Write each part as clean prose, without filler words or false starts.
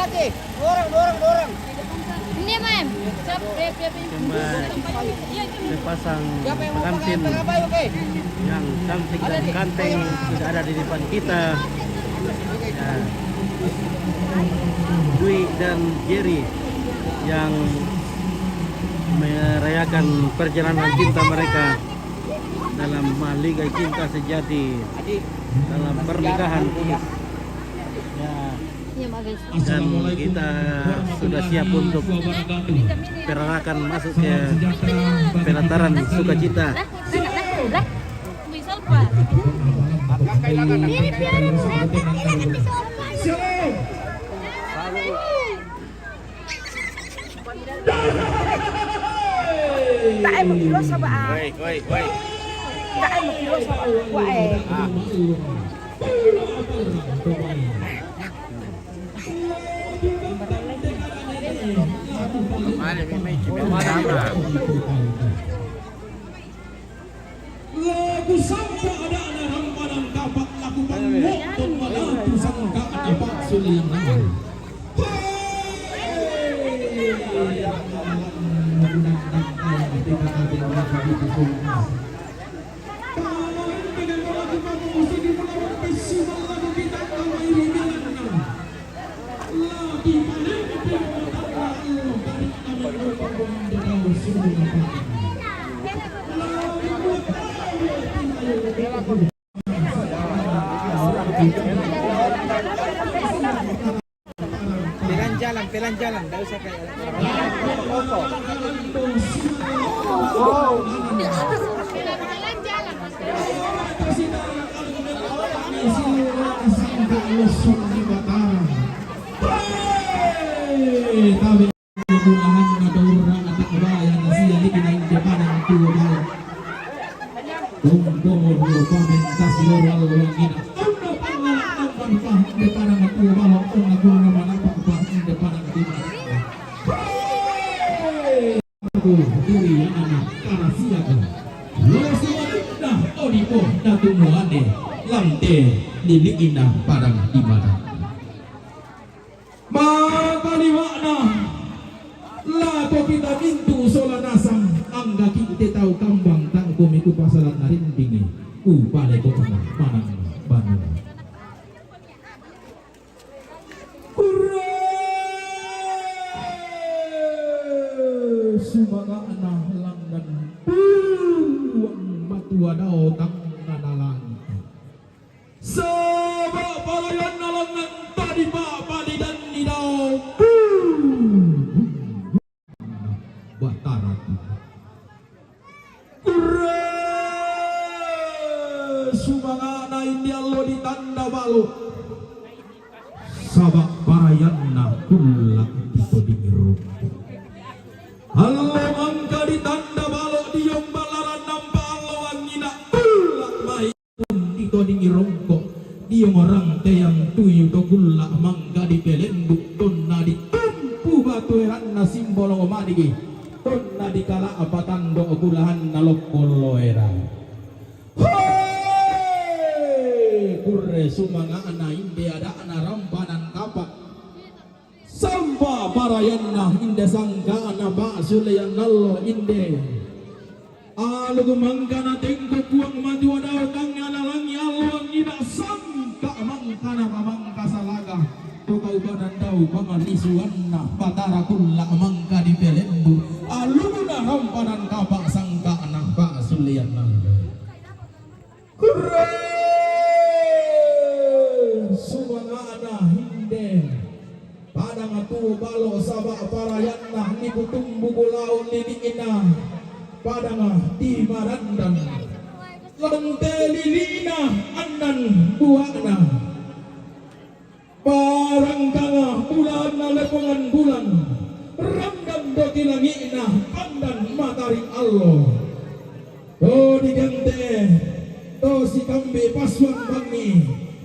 hati. Dorong. Ini mem. Sepasang pengantin yang cantik dan ganteng sudah ada di depan kita. Ya. Dwi dan Jerry yang merayakan perjalanan cinta mereka dalam Liga Cinta Sejati, dalam pernikahan. Ya. Dan kita sudah siap untuk perarakan masuk ke pelataran sukacita. Tak mau kilo sama Woi. Tak mau kilo sama Lagu sangka ada anak rampanan kapak lakukan motor malatu sangka ada pak suliman. Pelan jalan, enggak usah kayak Lilik indah padang di mana maka di mana lato kita pintu sola nasang angga kita tahu kambang tak komiku pasaran narindingi upale ko manang banu sumaga anah langgan puang matua dao tang nanalang sabak palayan nalangan tadi padi dan nidau batara sumangana india lo di tanda baluk sabak parayanna kulak itu diiruk halo angka di tanda baluk diom balaran nampak Allah wangina kulak mai itu diirongkok dia orang teyang tuyu do kulak mangga di pelenduk tonna di tumpu batu eranna simbol omadigi tonna di kala apa tando gulahan nalokolo era kurre sumanga ana inde ada ana rampanan kapak samba parayanna inde sangka ana basuleyan nallo inde alu mangkana tengko puang mati wadau tangnya nalangi Allah ida sangka mangkana mangka salaga tukau badan dau pamalisuanna batara kulla mangka di pelembu alu na rampanan kapak sangka anak basuleyan nallo kurre suwana hinde padang atu balo sabak parayanna ni kutumbu kulau lilina padang di marandan lentelilina andan buana barang kanga bulan lepongan bulan randam doki langina pandan matahari Allah to digante to si kambe pasuan bangi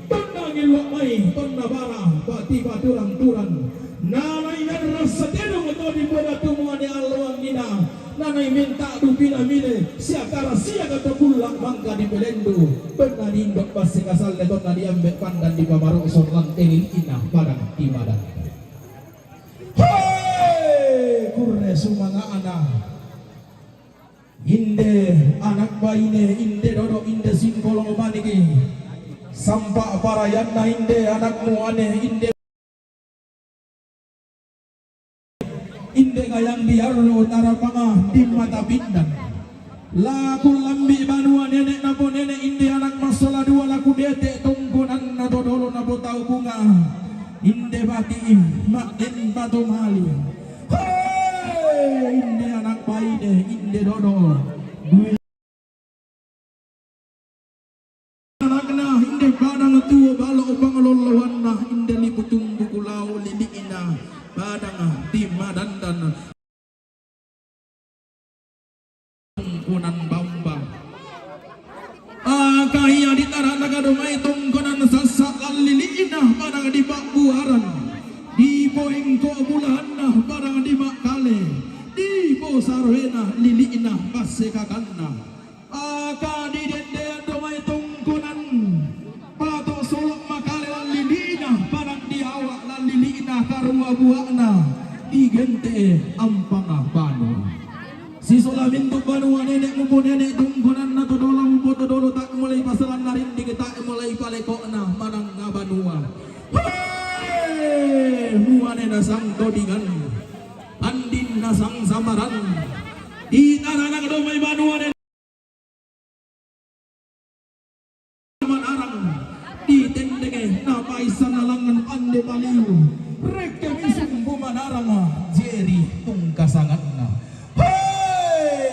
tonna ngilok mai tonna bara bati baturan turan nanai rasa tedong to di boda tumuane Allah ngina nanai minta dupina mine siakara siaga to kulak mangka di pelendu tonna indok pasti kasal tonna diambek pandan di pamarok son lantelin ina padang di badan sumanga anak inde anak baine inde dodo inde singkolong maniki sampak parayanna inde anakmu aneh inde kayang biarlo tarapanga di mata bintang laku lambi banua nenek napo nenek inde anak masalah dua laku dete tongkonan na dodolo napo tau bunga inde bati makin batu mali inde anak baine inde dodo anakna inde badang tua balo upang lolowanna inde liputung bukulau liliina badang di madandan tongkonan bambang kaya di tanah nagadumay tongkonan sasak liliina badang di bakbuaran di poingko bulana badang di makale di bosarwena liliina pasekakanna di dende domay tongkonan pato solok makale liliina badang di awak liliina karua buakna di gente ampanga banu si solamin tu banua nenek mupo nenek tongkonan na todolo mupo todolo tak mulai pasaran narin di kita mulai palekokna manang ngabanua muane nasang todingan andin nasang samaran di tanah nang domay banua nenek arang di tendenge na paisan nalangan ande baliu reke misum bumanarang jeri tungkasangatna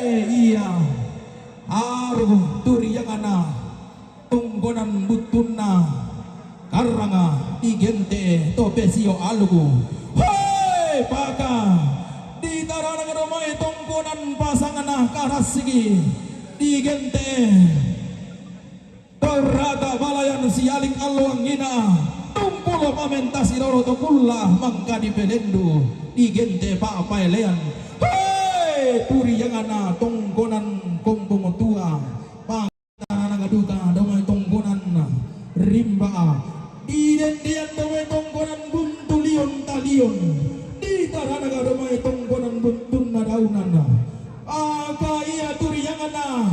iya aru turiyangana tunggonan butunna karanga igente topesio alugu paka di tarana romai tunggonan pasangana karasigi igente Torrata balayan sialing aluang ngina tumpulo pamentasi roro tokulla mangka di pelendu igente papai lean turi yang ana tonggonan kompong tua pangana ngaduka domay tonggonan rimba dian domay tonggonan buntulion talion di tarana domay tonggonan buntun na daunan iya turi yang ana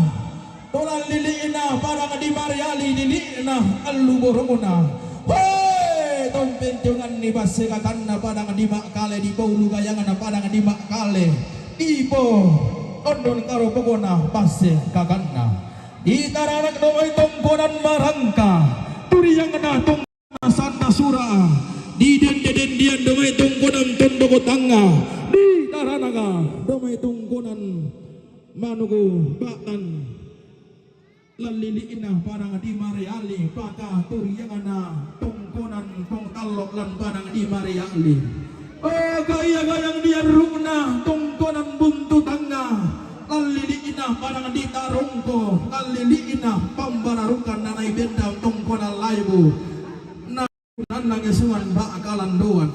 tolan liliina parang di mariali liliina allu borongona tompentungan ni basekakanna parang di makale di paulu gayangan parang di makale ipo ondon karo pokona pase kaganna di taranak domay tongkonan marangka turiyangna tongkona santa sura di den domay tongkonan tondoko tanga di taranaga domay tongkonan manugo batan laliliina parang di mariali paka turiyangna tongkonan tongtalok lan parang di mariali gaya-gayang dia runa tongkonan buntu tangga laliliina parang di tarongko laliliina pambararukan nanay benda tongkonan laibu nang yesuan bakalan doan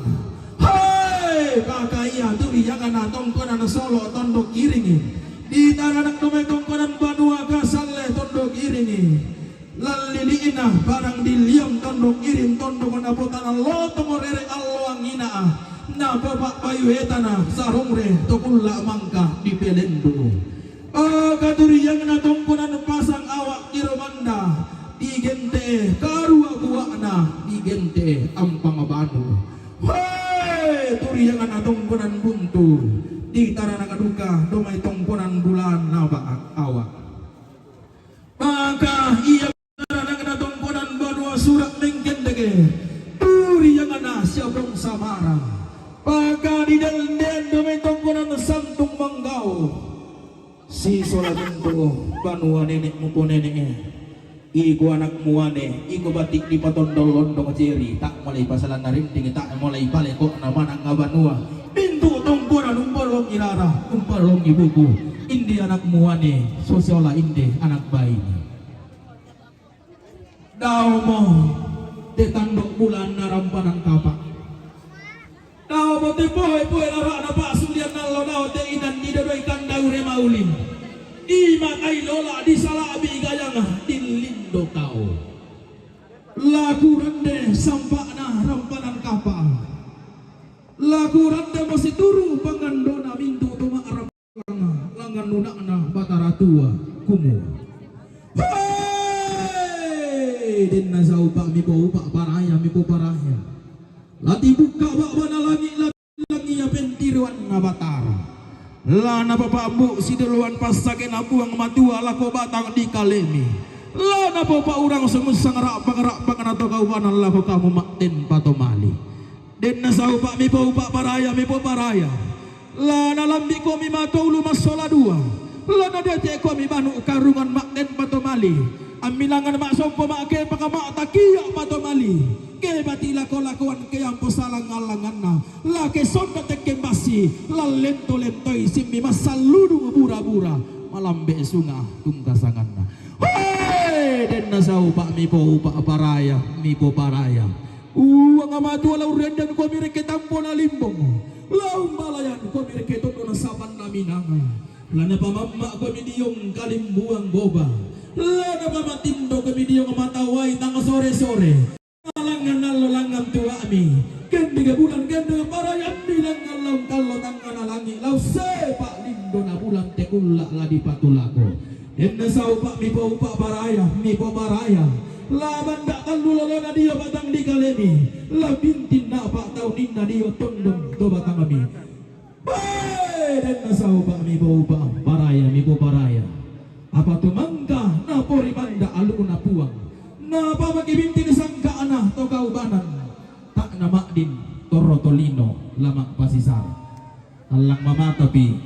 kakaya turiyangna tongkonan solo tondok kiringi di taranak domay tongkonan banua kasalle tondok iringi laliliina parang di liam tondok iring tondok napotan lo tomorere alloang ina na bapak bayu etana sarongre tokulla mangka di pelendo katuriyangna tongkonan pasang awak kiromanda di gente karua buakna di gente ampang banu turiyangna tongkonan buntu di tarana kaduka domay tongkonan bulan naba awak maka iya tarana tongkonan banua surat mengkendege turiyangna siapong samara paka di den domay tongkonan santung manggau si solaminto banua nenek mupo nenek iku anak muane iku batik di patondol londong jeri tak mulai pasalan narinting tak mulai palekok namanang ngabanua pintu tongkonan umpalong irara umpalong ibuku indi anak muane sosiola indi anak bayi daw mo tetandok bulan narampanang kapak daw mo te poe lara na pa sulian nalo daw te idan di dodoy kandau remaulim ima kay lola di salabi gayang dilindo tao laku rande sampak na rampanan kapal laku rande masih turu pangandona mintu tuma panunakna Batara Tua kumua. Hei, dinna saupa mi po upa paraya mi po paraya. Lati buka bak bana langi ya pentiruan na Batara. Lana bapamu si duluan pasakin abuang matua lako batang di kalemi. Lana bapa urang semusang rak pangeran atau kaubanan lako kamu makten patomali. Dinna saupa mi po upa paraya mi po paraya. Lana lambi ko mi mato ulu masola dua. Lana dete ko mi banu karungan makten patomali. Amilangan mak sompo mak ke pakamak takiya patomali. Ke batila ko lakuan ke yang posalang alangan na. La ke sonda teke basi. La lento lentoi simmi masaludu bura-bura. Malambe sunga tungkasangan na. Hei, den nasau pak mi po pak paraya mi po paraya. Uang amatu lau rendan ko mireke tampo na limbong. Lau malayan ko mireke tondo na saban na minanga. Lana pamamma ko midiyong kalimbuang boba. Lana pamatindo ko midiyong matawai tang sore-sore. Alangan nalolangan tua mi. Kendi bulan kendi parayan bilang ngalang kalau tangan alangi. Lau sepak lindo na bulan tekulla ladi patulako. Enda sau pak mi po pak paraya mi po paraya. Laban dak kalu lolona dia batang di kalemi. La bintin na pak tau ninna dia tondong to batang kami. Enda sau pak mi po pak paraya mi po paraya. Apa tu mangga na pori banda aluna puang. Na pamaki binti ni sangka anah to kaubanan. Tak na makdin torotolino lamak pasisar. Alang mama tapi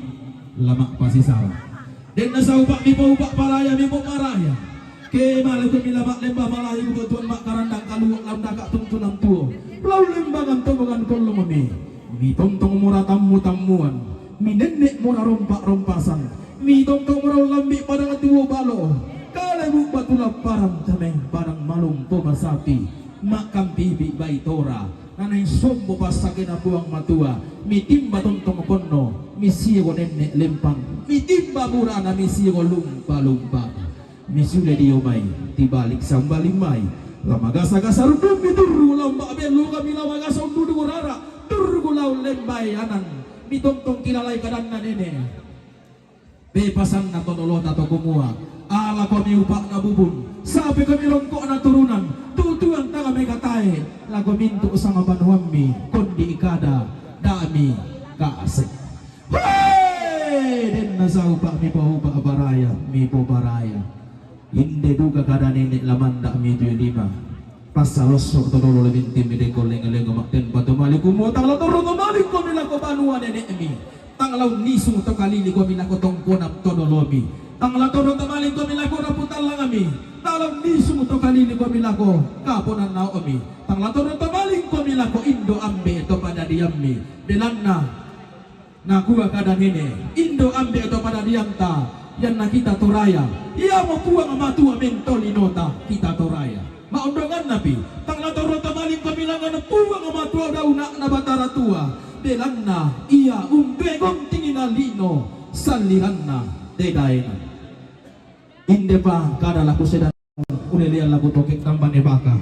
lamak pasisar. Den nasau pak mi po pak paraya mi po paraya. Ke malah ko milamak lembah malayu ko tuan mak karandang kaluwak lam dakak tungtunang tuo. Lau lembangan tomongan kolong mi. Mi tontong murah tamu-tamuan. Mi nenek murah rompak-rompasan. Mi tontong murah lambi pada tuo balo. Kalau bu batulap parang tameng parang malum poma sapi. Makam bibi baitora. Nanay sombo pasakin na buang matua. Mi timba tontong kono. Mi siyo nenek lempang. Mi timba murah na mi siyo lumpa-lumpa. Misule diomay, tibalik sambalimay. Lamagasa-gasa rudum mituru lamba belu kami lamagasa undudu rara. Turgu lau lembay anan. Mitontong kilalay kadan na nene. Bepasan na tonoloh na to kumua. Ala kami upak na bubun. Sabi kami rongkok na turunan. Tutuan tanga megatay. Lago mintu usang abanwami. Kondi ikada. Dami kaasik. Hei! Den nasau pak mi po pak baraya. Mi po baraya. Inde duga kada nenek lamanda mi 75 pasalosok tololo lebih tim de goleng-goleng makten patomali kumo tangla toro tomali ko mila ko banua nenek mi tanglaw nisu to kalili ko mila ko tongkonap todolomi tangla toro tomali ko mila ko raputan lang ami tanglaw nisu to kalili ko mila ko kaponan naomi tangla toro tomali ko mila ko indo ambe to pada diammi belanna nakuha kada nene indo ambe to pada diamta yan na kita toraya iya mo puang amatua mentolinota kita toraya maundongan nabi tangla toro tamaling kamilangan na puang amatua daw na Batara Tua belanna iya umbegong tingina lino saliran na dedaena inde pa kada laku sedan unelian laku tokek tambane baka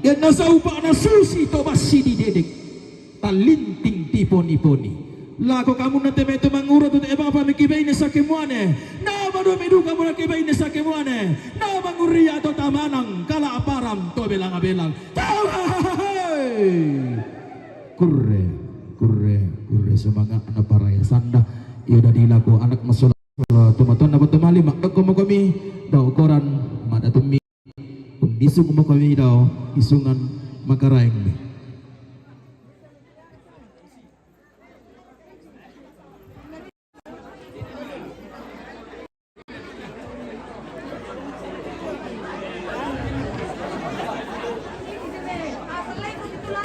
yan na sa upa na susi to basi di dedek talinting tiponi-poni lako kamu na temeto manguro to eba pa mikibay na sa kemuane na madumidu kamu na kibay na sa kemuane na manguria to tamanang kala aparam to belang-belang kurre semangat na paraya sanda iyo da dilako anak masola tumaton na batumali makdag ko mo kami daw koran madatumi kung isung mo kami daw isungan makaraing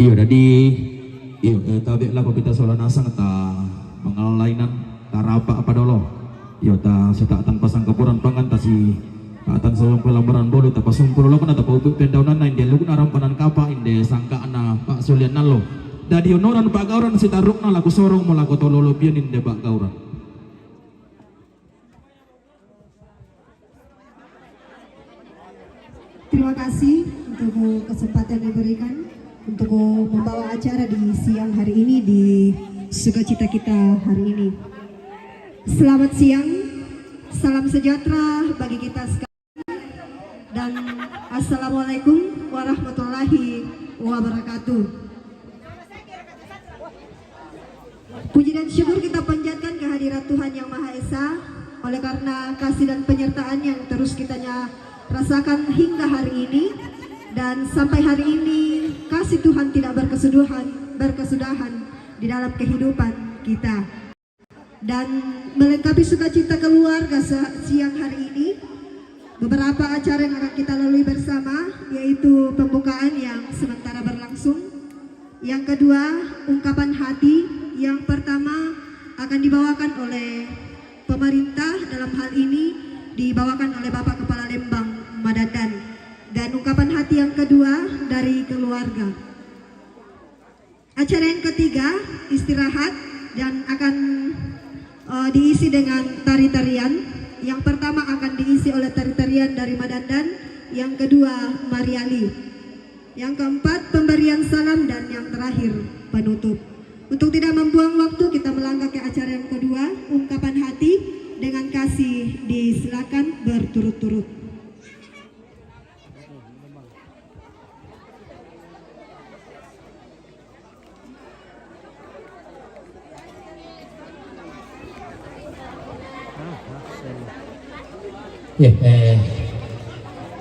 iyo dadi iyo tabi lah kita soal nasang ta mengalainan tarapa apa dolo iyo ta sita tanpa sangkapuran pangan ta si atan sawang pelambaran bolu ta pasumpul lo kana ta paubuk pendaunan na inde lu narampanan kapa inde sangka ana Pak Sulian nalo dadi onoran Pak Gauran si tarukna laku sorong mo laku tololo bian inde Pak Gauran. Terima kasih untuk kesempatan yang diberikan untuk membawa acara di siang hari ini di Sukacita kita hari ini. Selamat siang Salam sejahtera bagi kita sekalian dan Assalamualaikum warahmatullahi wabarakatuh. Puji dan syukur kita panjatkan kehadirat Tuhan Yang Maha Esa oleh karena kasih dan penyertaan yang terus kita rasakan hingga hari ini, dan sampai hari ini kasih Tuhan tidak berkesudahan di dalam kehidupan kita. Dan melengkapi sukacita keluarga siang hari ini, beberapa acara yang akan kita lalui bersama, yaitu pembukaan yang sementara berlangsung, yang kedua ungkapan hati, yang pertama akan dibawakan oleh pemerintah, dalam hal ini dibawakan oleh Bapak Kepala Lembang Madadan, dan ungkapan hati yang kedua dari keluarga. Acara yang ketiga istirahat dan akan diisi dengan tari-tarian. Yang pertama akan diisi oleh tari-tarian dari Madadan, yang kedua Mariali, yang keempat pemberian salam, dan yang terakhir penutup. Untuk tidak membuang waktu, kita melangkah ke acara yang kedua, ungkapan hati dengan kasih. Disilakan berturut-turut. Ya,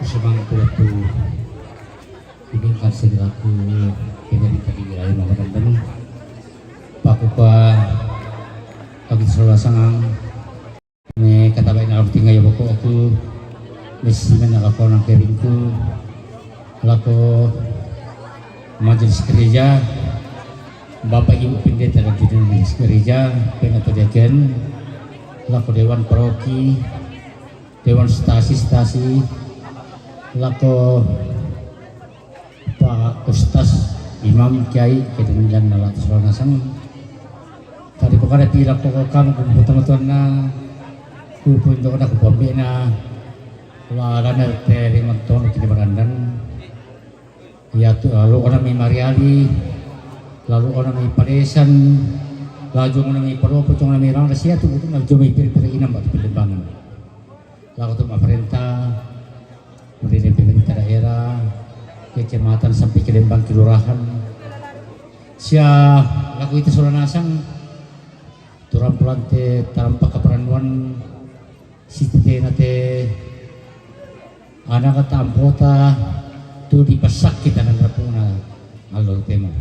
semangat waktu ini kan segeraku dari tadi wilayah Madadan. Pakupa pagi selalu sangang me kata baik nak tinggal ya pokok aku mesti menalako nang keringku lako majelis gereja Bapak Ibu pendeta dan pimpinan majelis gereja pengatodiaken lako dewan paroki, dewan stasi lako Pak Ustaz Imam Kiai kedemikian nalat selalu nasang tadi pokoknya pilak pokok kamu kebetulan na kupun itu ada kupambi na lalu dari menton kini berandan ya tuh lalu orang mi Mariali, lalu orang mi Padesan, lalu orang mi Paropo, orang mi Rang Rasia tuh butuh lalu mi piri-piri inam batu Pelembangan, lalu tuh pemerintah, kemudian pemerintah daerah, kecamatan sampai ke Lembang kelurahan, sia laku itu sudah nasang turang pelante tarampak keperanduan si nate anak kata ampota tu dipasak kita dan rapuna alor tema.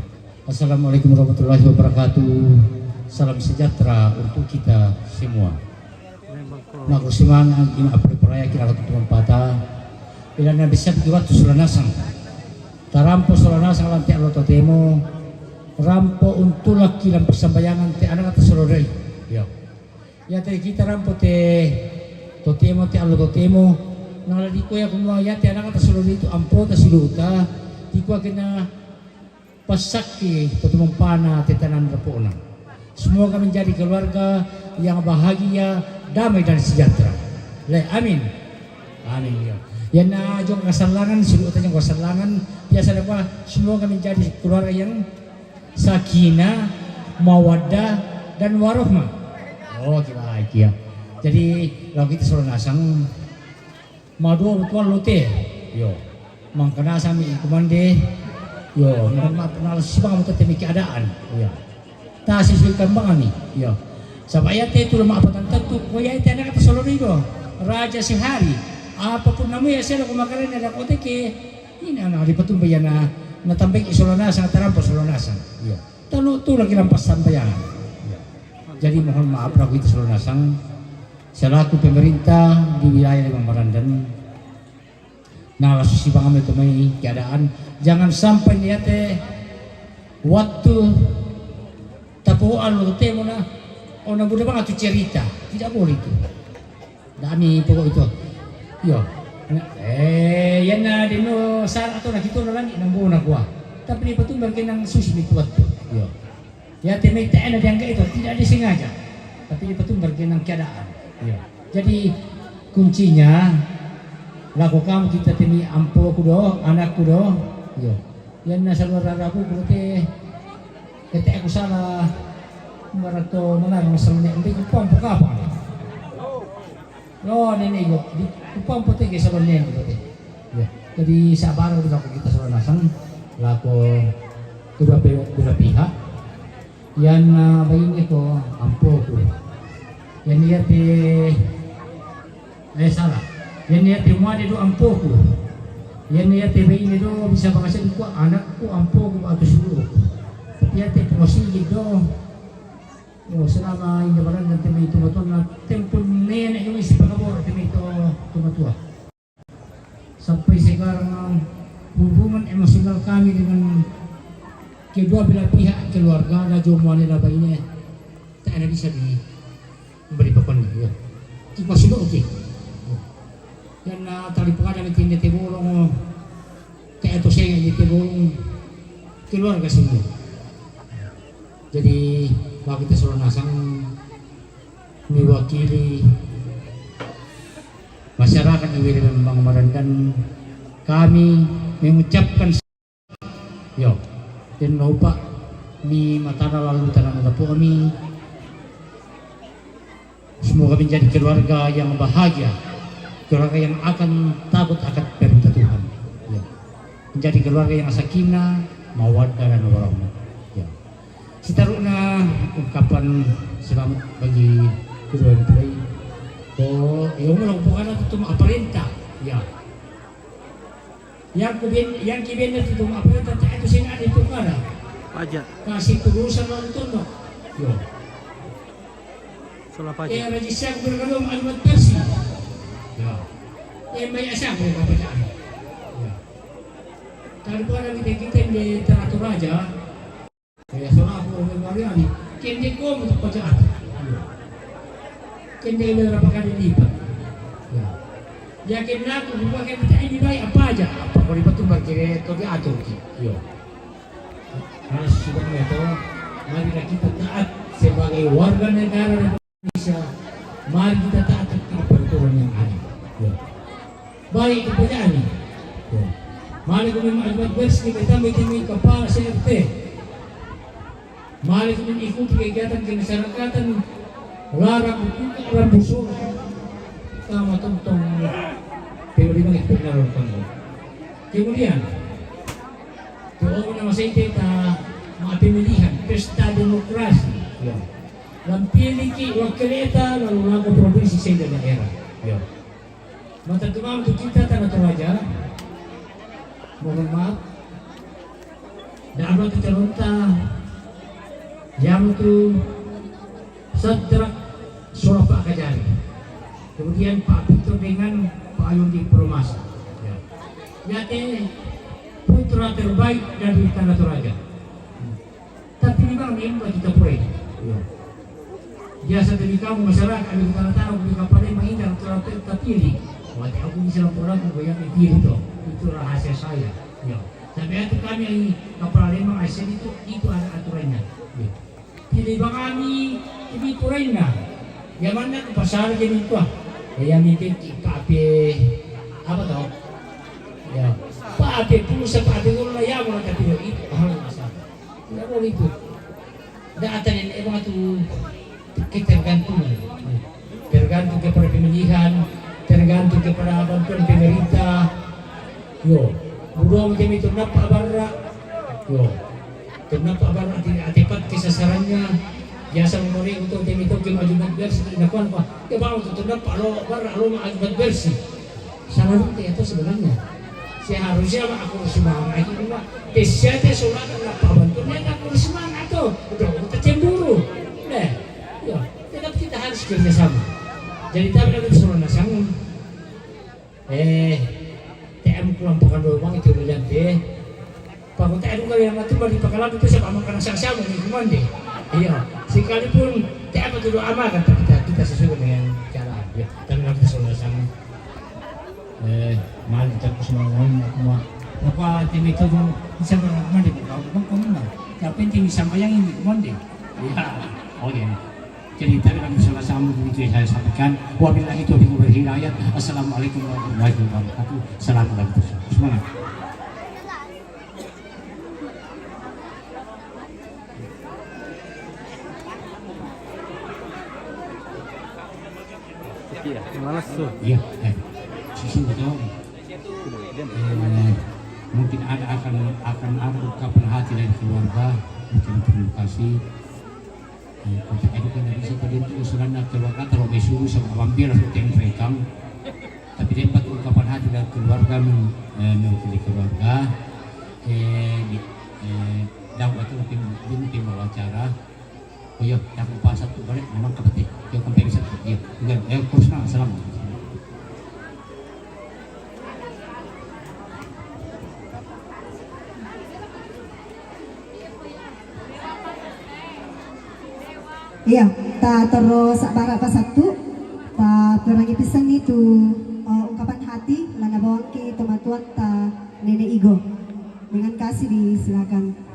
Assalamualaikum warahmatullahi wabarakatuh. Salam sejahtera untuk kita semua. Maku semangat ina apri peraya kira ketutupan patah bila na bisa waktu sudah nasang tarampo sudah nasang lantai alor temo rampo untuk laki dalam persambayangan te anak kata sororai ya tadi kita rampo te totemo te alo totemo nang di ko ya kumwa ya te anak kata sororai itu ampo ta siluta di ko kena pasaki totemong pana te tanan rapona. Semoga menjadi keluarga yang bahagia, damai dan sejahtera. Amin. Amin ya. Ya na jong kasalangan siluta yang kasalangan biasa apa semoga menjadi keluarga yang sakinah, mawaddah dan warohmah. Oh kira ya. Jadi kalau kita selalu nasang madu betul lote. Yo, mangkana sami kumande. Yo, maaf kenal si bang kita temi keadaan. Ya. Ta siswikan bang ni. Yo. Sabaya te tu lemah apa tentu koya itu anak kata selalu itu. Raja sehari. Apapun namanya saya nak makanan ada kote ke ini anak di petum bayana natambik isolana sangat terampau solonasa. Iya. Tahu tu lagi lampas sampaian. Jadi mohon maaf aku itu solonasang selaku pemerintah di wilayah Lembang Madadan. Nah, susi bang itu mai keadaan jangan sampai lihat waktu tapuan lo temo na orang muda bang tu cerita tidak boleh itu. Dami pokok itu. Yo. Yan na dino sa ato nakito na lang nang buo na kuha. Tapi di patung berkenang susi ni tuat tu. Yo. Ya temay taan na diangga itu tidak disengaja. Tapi di patung berkenang keadaan. Yo. Jadi kuncinya laku kamu kita temi ampo kudo, anak kudo. Yo. Yan na sa luar aku berarti ketika aku salah marato na lang masalahnya hindi ko pa apa. No, nenek yo. Upang putih ke sa banyan ko putih. Ya. Jadi sa barang kita kita sa nasang lako dua pihak. Yan bayin ito ampo ko. Yan niya salah. Yan niya mo do ampo ko. Yan niya bayin ito bisa bakasan ko anak ko ampo ko ato siguro. Tapi yan pumasigid do. Oh, selama hindi ba lang may tumatuwa na tempo na yung isip ako at may tumatuwa. Sampai sekarang hubungan emosional kami dengan kedua belah pihak keluarga dan jomwa nila ba ini tak ada bisa diberi pakon ya. Kita sudah oke. Dan tali pengadaan itu hindi tibulong kayak itu saya hindi tibulong keluarga semua. Jadi bahwa kita suruh nasang mewakili masyarakat yang wilayah Bangmaran dan kami mengucapkan yo dan lupa mi matana lalu tanah po kami semoga menjadi keluarga yang bahagia, keluarga yang akan takut akan perintah Tuhan ya. Menjadi keluarga yang sakinah mawaddah dan warahmah. Sitaruh na ungkapan selamat bagi kedua mempelai. Oh, yung mulong bukan itu aparenta, ya. Yang kibin na itu aparenta, itu sina itu kada. Pajak. Kasih turusan nonton no. Yo. Salah pajak. Registrasi berkalung alimat versi. Ya. May asang berkapajaan. Ya. Kalau pada kita di teratur aja. Kaya sana ako memoriali, kindi ko untuk pajaan. Kindi ko na pagkalilipat. Yakin na ako, bukan kita ini baik apa aja. Apa ko lipat tumbang kira ito di atur ki. Yo. Harus sudah itu, mari kita taat sebagai warga negara Indonesia. Mari kita taat kepada peraturan yang ada. Yo. Baik kepada ini. Yo. Mari kami mengajukan bersih kita meeting kepala CRT. Mari kita ikuti kegiatan kemasyarakatan, larang buka rambusul, sama tentang pemerintah yang pengaruhkan. Kemudian, doa nama saya kita pemilihan pesta demokrasi. Ya. Dan pilih wakil kita lalu lagu provinsi saya dan daerah. Ya. Mata kemau untuk kita tanah Toraja. Mohon maaf. Dan abang terconta yang itu Sadrak Surapa Kajari, kemudian Pak Victor dengan Pak Ayundi Promasa. Ya. Putra terbaik dari Tanah Toraja. Tapi di mana ini kita proyek. Ya. Biasa dari kamu masyarakat kami tanah-tanah di kapal yang menghindar terpilih. Waktu aku bisa laporan yang dipilih itu rahasia saya. Ya. Sampai itu kami yang kapal lemang ASN itu ada aturannya. Ya. Pilih bang kami, ini purain na. Yang mana ke pasar jadi itu ah. Yang mungkin Pak Ape apa tau? Ya, Pak Ape pulsa Pak Ape kalau ya mau tapi itu hal masalah. Tidak boleh itu. Dan ada yang emang itu tergantung kepada pemilihan, tergantung kepada bantuan pemerintah. Yo, buruh macam itu nampak barra. Yo. Kenapa abang atipat kesasarannya biasa memori untuk tim itu kemajuan bersih dilakukan apa? Ya bang untuk kenapa lo akibat bersih salah itu sebenarnya seharusnya aku semangat itu mah desiatnya soalnya kenapa bantunya aku semangat tuh udah cemburu deh ya tetap kita harus kerjasama jadi tapi kita suruh nasang TM kelompok doang itu bilang deh Pak TM kali yang mati bagi pakalan itu siapa makan sama nih kumande. Iya, sekalipun TM itu doa aman tapi kita sesuai dengan cara ya. Dan kita sudah sama. Mari kita semangat semua. Apa tim itu bisa berkumande bukan komunal. Tapi tim sama yang ini kumande. Iya, oke. Jadi tadi kami sama-sama begitu saya sampaikan. Wabillahi taufiq wal hidayah. Assalamualaikum warahmatullahi wabarakatuh. Salam lagi semangat. Malas tuh. Iya, sesuatu mungkin akan ada ungkapan hati dari keluarga, mungkin terima kasih. Untuk itu kan dari siapa dia itu usulan keluarga kalau besok sama vampir seperti yang rekam. Tapi dia dapat ungkapan hati dari keluarga mewakili keluarga. Daw itu mungkin wawancara. Oh iya, tak lupa satu balik memang kepetik. Yang sampai bisa dia. Enggak, kurang salam. Iya, ta terus sabara pa satu, ta perangi pisang itu ungkapan hati lana bawang ke tematuan ta Nenek Igo. Dengan kasih disilakan.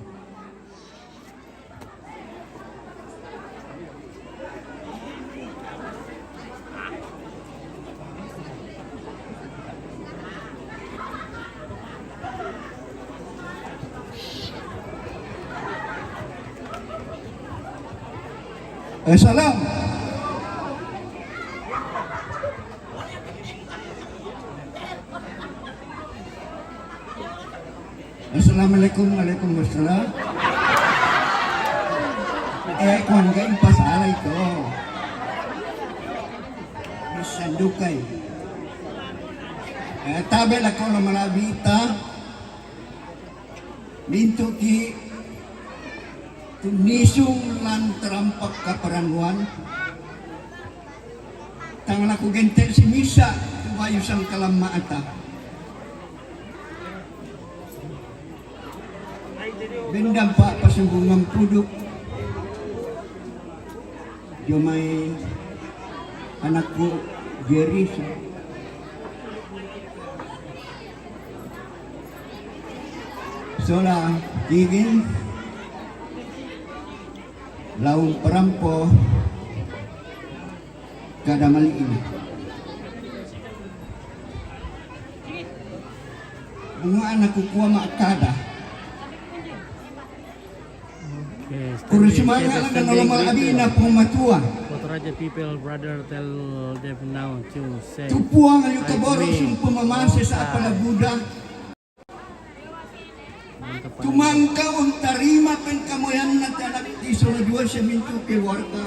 Salam. Assalamualaikum warahmatullahi wabarakatuh. Kwan kain pasala ito. Bisandukay. Tabel ako na malabita. Minto ki tunisong lan terampak kaparanwan. Tangan aku gentel si misa tuwayo sang kalamaata. Bendam pak pasunggungan puduk. Jomay anakku Jerry. Sola gigin laung perampo kada mali ini. Bunga anakku kuwa makada. Kuro semangat lang na normal abina pumatua. Raja people brother tell them now to say. Tupuang ayo kaboro sing pumamase sa apalabuda. Tumangkaw ang tarima pen kamoyan na tanak di soladua sa mintu keluarga.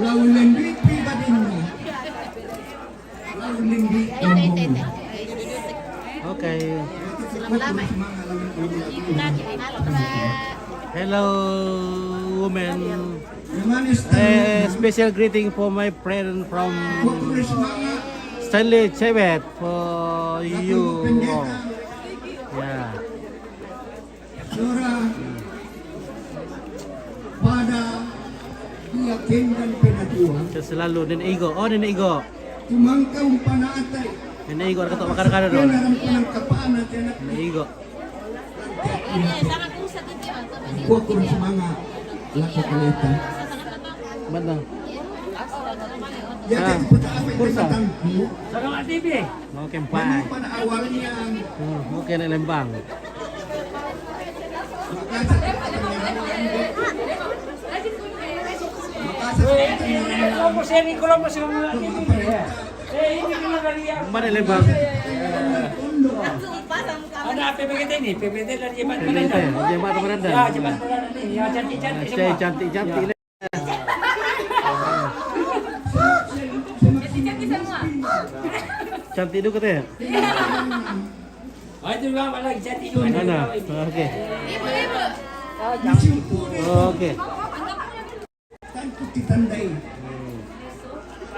Lauling di pribadi mo. Lauling di kamu. Okay. Hello, woman. Special greeting for my friend from Stanley Chebet for you. Yeah. Sura pada keyakinan penatuan. Selalu Nenek Igo. Oh, Nenek Igo. Tumangkaw panatay. Nenek Igo ketok makan-makan doon. Penangkapaan natin na Nenek Igo. kuha ko sa mga lako kalita. Mana? Yakin po sa amin Kursa. katanggu. Salamat TV. Mau Ano kempai. pa na awal niya ang Mau kena Lembang. Mana Lembang? Ada PPT ini, PPT dari Jembatan PPT, Beranda. Jembatan Beranda. Ya, Jembatan Beranda ini, ya cantik-cantik semua. Cantik-cantik. Cantik-cantik semua. Cantik itu katanya. Oh, itu juga lagi cantik juga. Mana? Oke. Oke. tanto titandai.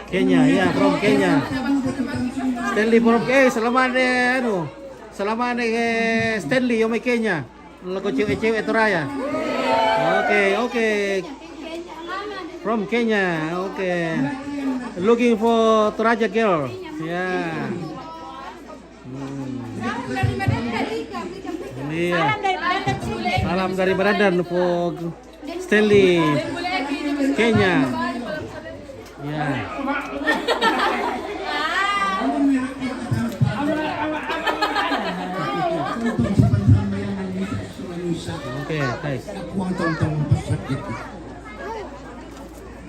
Kenya, ya, from Kenya. Stanley from Kenya, selamat selamat Stanley, yung may Kenya. Lago cewek-cewek itu raya. Oke. From Kenya, oke. Looking for Toraja girl. Ya. Ini ya. Salam dari Barandan for Stanley, Kenya. Ya. Oke, guys. Aku ang tong-tong pasakit.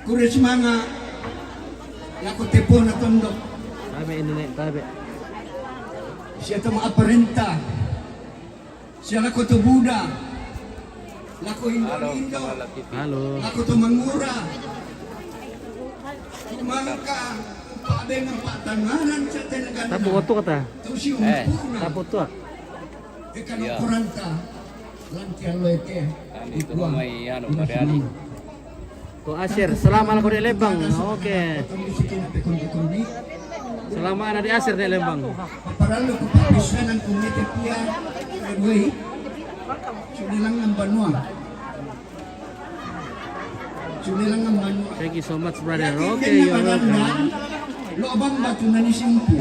Kuris mga Lako tepo na tundok. Tabi ini nek tabi. Siya to maaparenta. Siya lako to Buddha. Lako Indo-Indo. Halo. Lako to Mangura. Mangka. Pabe ng patanganan sa tinaganda. Tapo oto kata. To si umpuna. Tapo tuak. Ika ng kuranta. Lantian loete. Dito mo may ano, Mariani. Ko Asir, selama ako di Lembang. Oke. Selama ana di Asir di Lembang. Paralo ko pa ng kumite piya. Way. Suli lang ng banwa. Suli lang ng banwa. Thank you so much brother. Yakin Oke, kanya you're welcome. panandan, loobang batu na ni Simpu.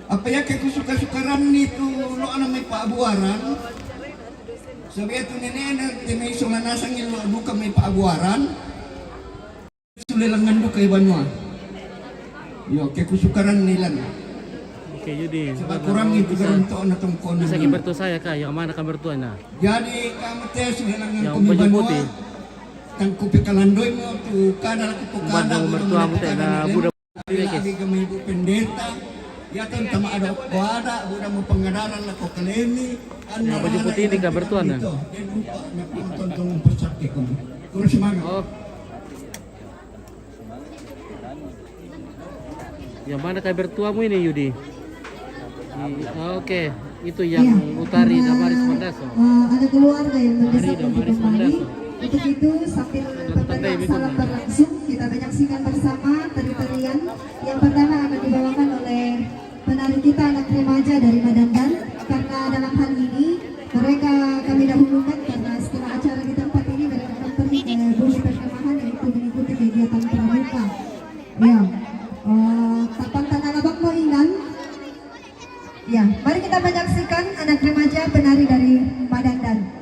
Apa ya kaya suka-sukaran nito lo ano may paabuaran? Sabi ito ni Nena, may sulanasang yung lo ka may paabuaran. Sulilang ngando kay Banwa. Yo, kaya kusukaran nila. Oke, Yudi. Sabay kurang ito garon to na tong kono. Bisa kibertu saya kah? Yang mana kamertuan na? Jadi kamu teh sulilang Yang kami baju Banwa. putih. Tang kupi kalandoy mo tu kada ko to kada. Bandang mertua mo tayo na Buddha. Lagi kami ibu pendeta. Ya kan tama ada kuada, budak mo pangadaran na ko kalemi. Yang baju putih ini kabertuan na? Dia lupa na pintontong pesakti ko. Terus semangat. Oh. Yang mana kabertuamu ini Yudi? Oke, itu yang Utari Damaris Mandaso. Ada keluarga yang mendesak Mari, untuk Damaris kembali. Mandaso. Untuk itu sambil pemberian salam berlangsung kita menyaksikan bersama tari-tarian yang pertama akan dibawakan oleh penari kita anak remaja dari Madandan, karena dalam hal ini mereka kami dahulukan karena setelah acara di tempat ini mereka akan pergi ke bumi perkemahan yaitu mengikuti kegiatan pramuka. Ya, tapang tanah labak mo inan. Ya, mari kita menyaksikan anak remaja penari dari Madandan.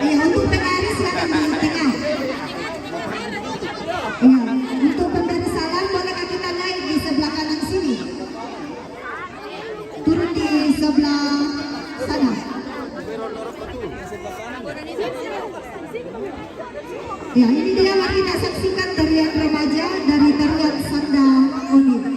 Ya, untuk penari silakan di tengah. Ya, untuk pemberi salam bolehkah kita naik di sebelah kanan sini? Turun di sebelah sana. Ya, ini dia mari kita saksikan tarian remaja dari tarian Sanda Oni.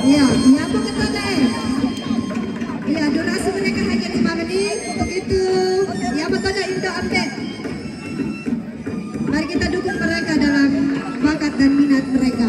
Iya, iya Bu Ketua. Iya, durasi mereka hanya 5 menit. Untuk itu, ya betul Indo update. menunjukkan minat mereka.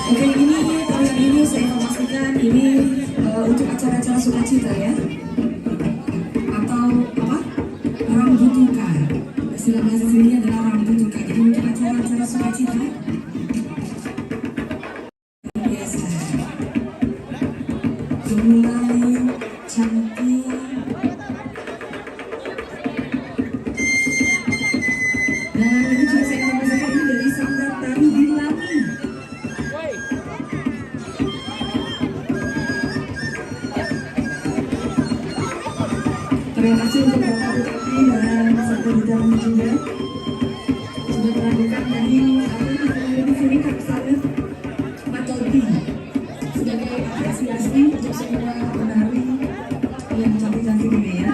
Oke, ini kali ini saya informasikan ini untuk acara-acara sukacita ya, atau apa? Rambutuka. Istilah bahasa sini adalah rambutuka. Jadi untuk acara-acara sukacita biasa. Mulai cantik. Dan ini juga saya informasikan ini dari Sanggar Tari Bilangi. Terima kasih untuk Bapak Bupati dan Satu Bidang juga sudah melakukan tadi di sini kapsalet metode sebagai apresiasi untuk semua penari yang cantik-cantik ini ya.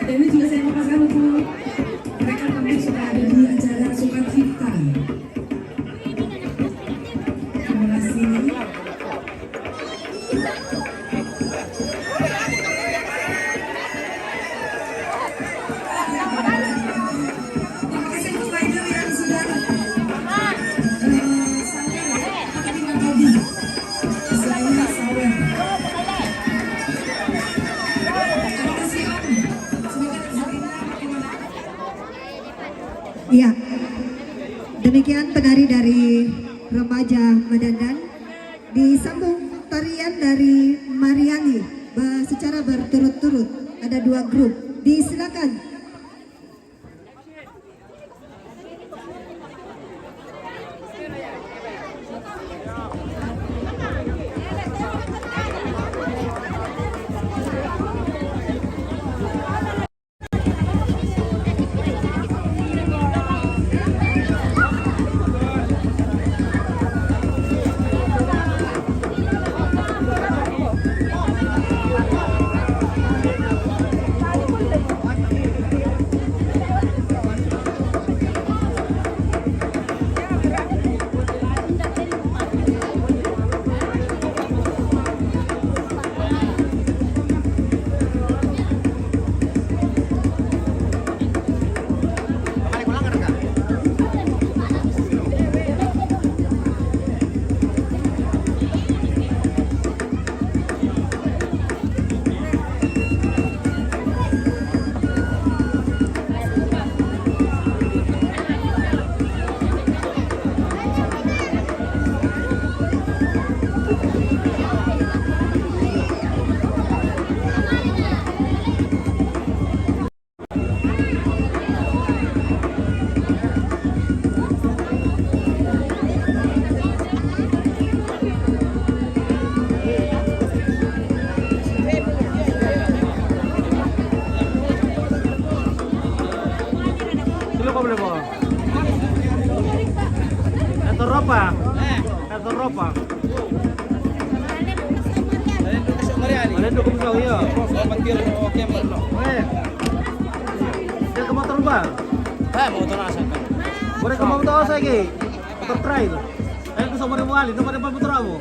Dan ini juga saya memasang untuk mereka kami sudah ada di acara sukacita. Terima kasih. Iya, demikian penari dari remaja Madandan. Disambung tarian dari Mariani secara berturut-turut. Ada 2 grup. Disilakan. iya. Bantir oke belum. Eh. Dia ke motor ba? Motor asa kan. Boleh ke motor saya ke. Motor try itu. Ayo ke sama mo ali, no pada motor mo.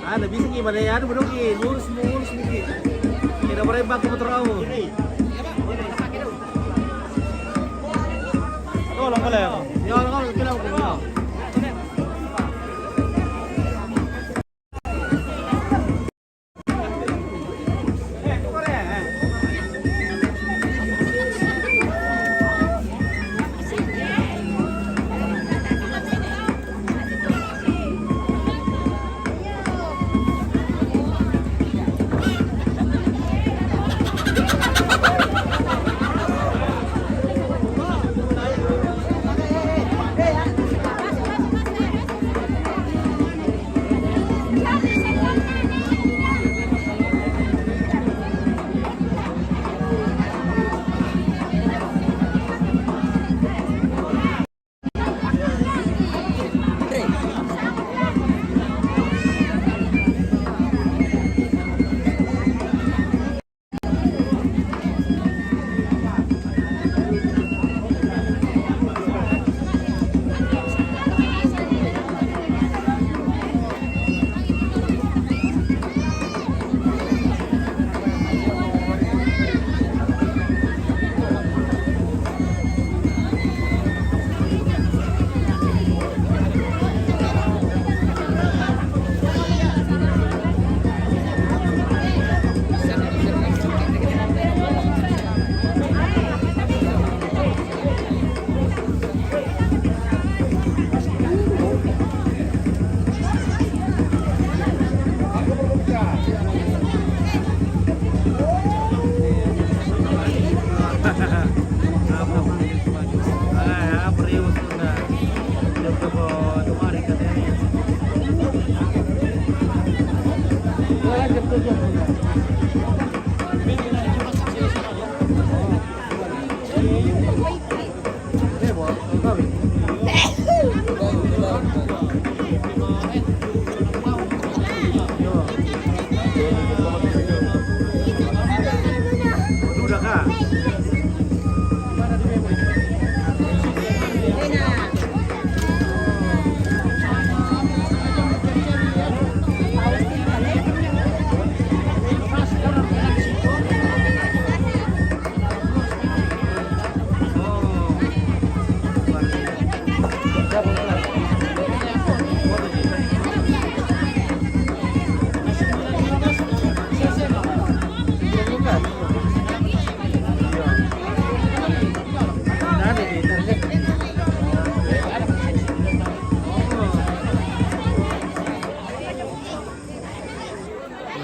Ada bisa gimana ya? Ada bedokin, mulus dikit. Kita merembak ke motor mo. Tolong boleh. Ya, kalau bilang ko.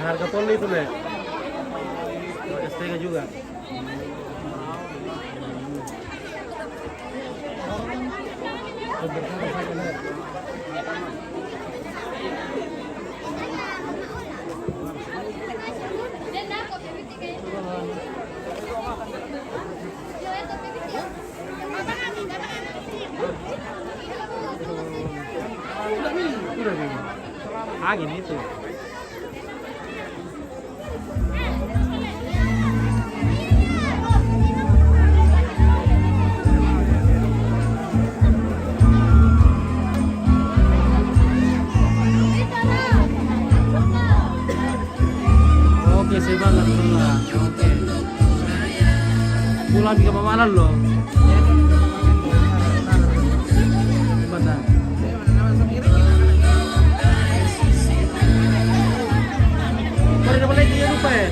Harga tol itu deh. STK juga. Angin itu. Oke, saya banget pulang. Oke. Pulang ke Pemalan loh. Gimana? Mari kita balik ya lupa ya.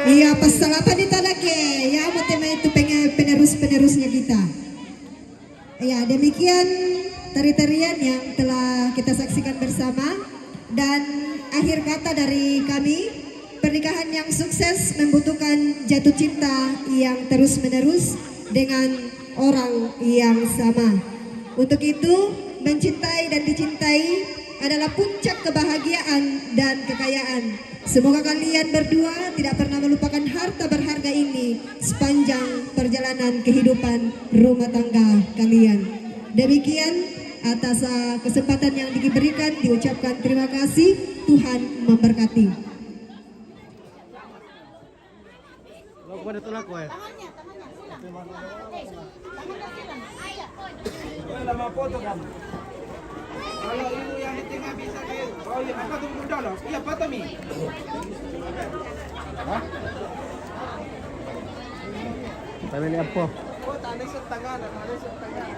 Iya, pasalapan itu lagi. Ya, tema itu penerus-penerusnya kita. Ya, demikian tari-tarian yang telah kita saksikan bersama. Dan akhir kata dari kami, pernikahan yang sukses membutuhkan jatuh cinta yang terus-menerus dengan orang yang sama. Untuk itu, mencintai dan dicintai adalah puncak kebahagiaan dan kekayaan. Semoga kalian berdua tidak pernah melupakan harta berharga ini sepanjang perjalanan kehidupan rumah tangga kalian. Demikian atas kesempatan yang diberikan diucapkan terima kasih. Tuhan memberkati. Kalau ibu yang itu nggak bisa kayak, oh iya apa tuh muda loh? Iya apa tuh mi? Pamili apa? Oh tadi setengah dan ada setengah.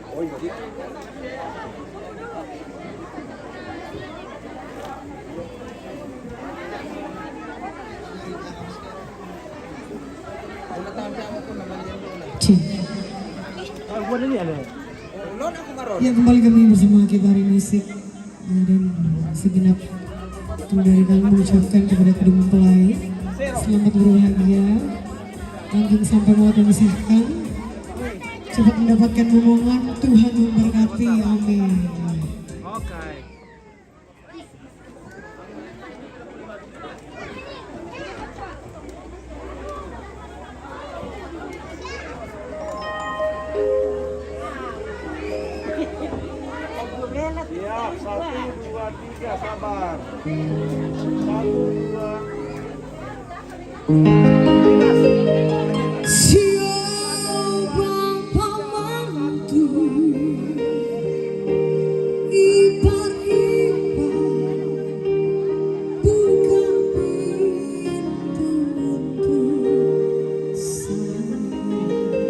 Oh iya. Ya, kembali kami bersama Kibari Musik dan segenap tim dari kami mengucapkan kepada kedua mempelai selamat berbahagia, langgeng sampai maut memisahkan, cepat mendapatkan momongan, Tuhan memberkati, amin. Okay. Siap, 1, 2, 3, sabar. 1, 2. Siapa pembantu ipar-ipar buka pintu untuk saya.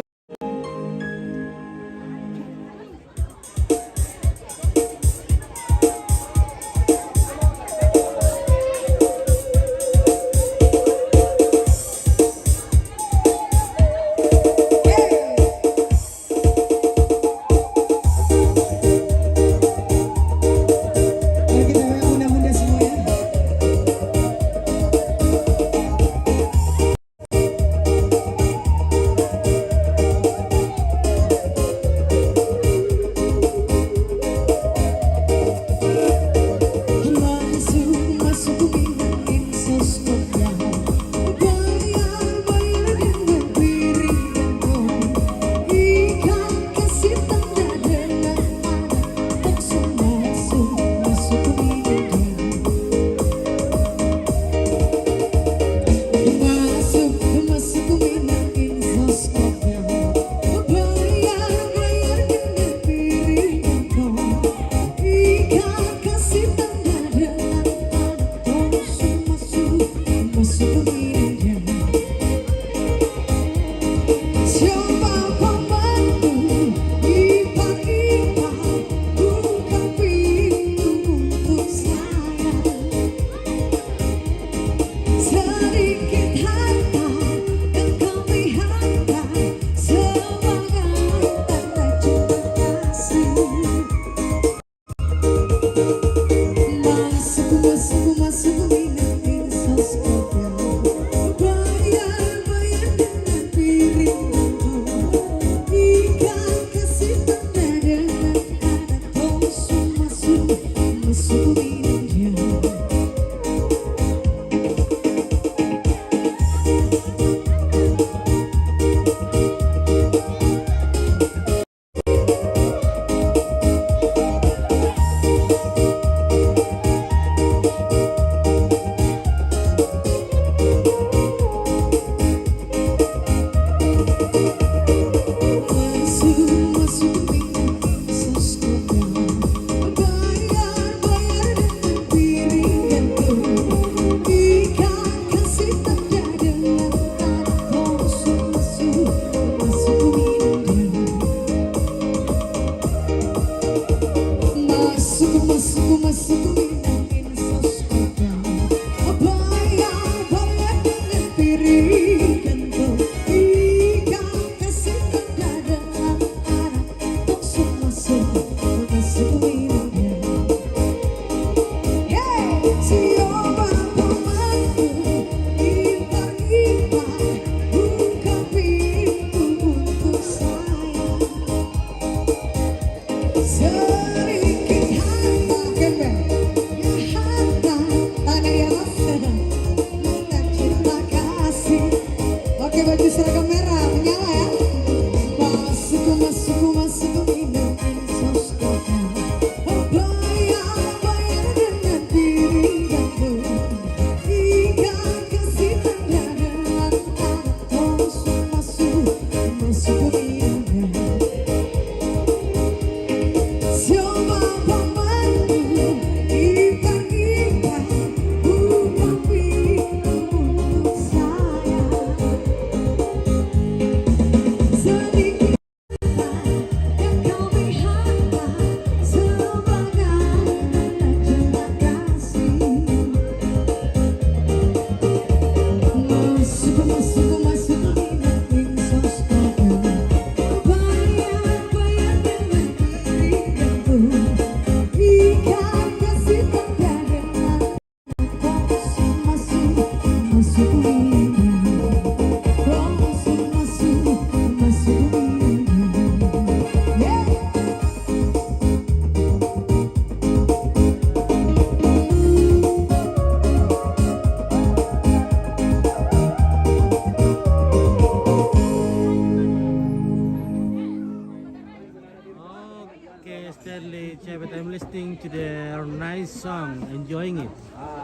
Stanley Chabet, I'm listening to their nice song, enjoying it.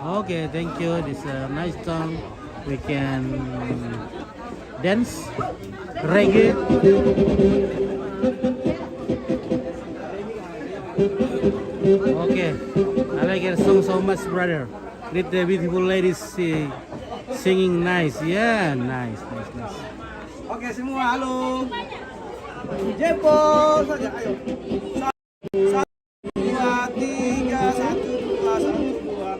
Okay, thank you. This is a nice song. We can dance, reggae. Okay, I like your song so much, brother. With the beautiful ladies singing nice. Yeah, nice. Oke semua, halo. Jempo saja, ayo. 1, 2, 3, 1, 2, 1, 2.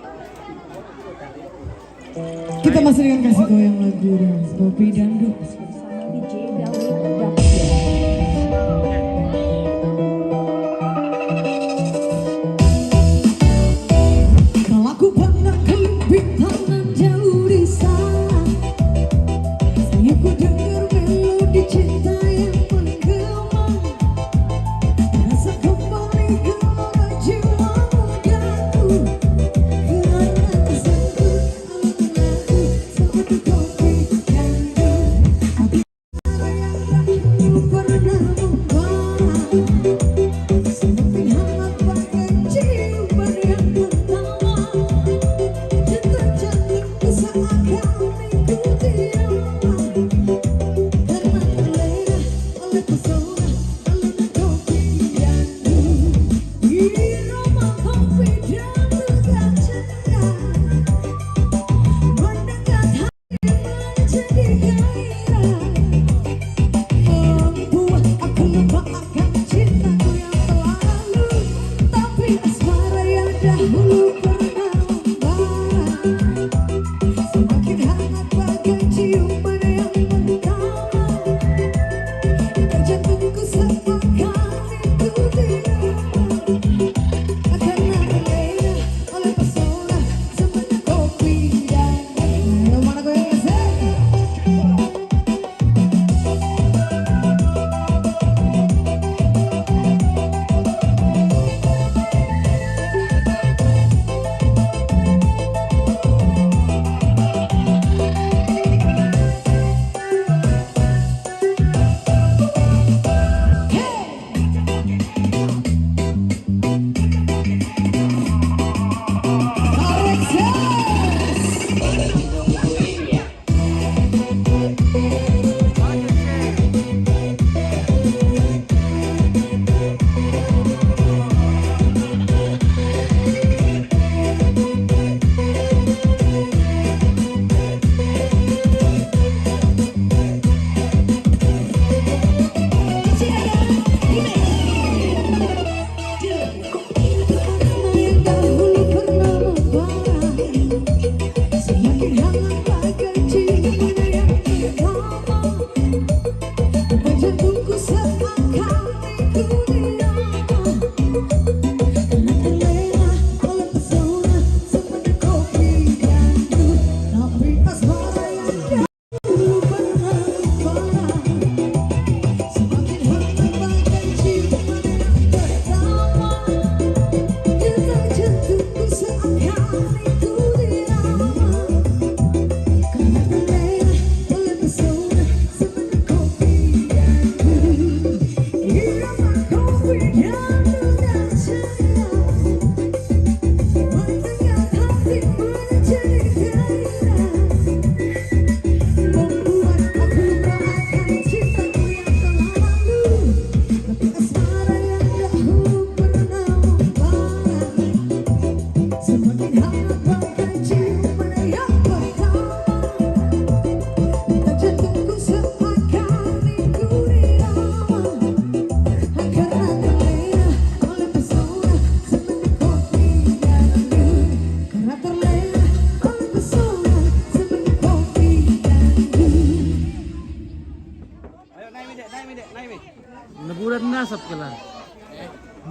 Kita masih dengan kasih goyang lagu Dance Kopi Dangdut bersama DJ Dawi Production. Kalau aku pandang kelimpitan dan jauh di sana, saya ku dengar melodi cinta yang menggema, rasa kembali gelora jiwa mudaku, karena tersentuh alam lagu satu kopi dangdut.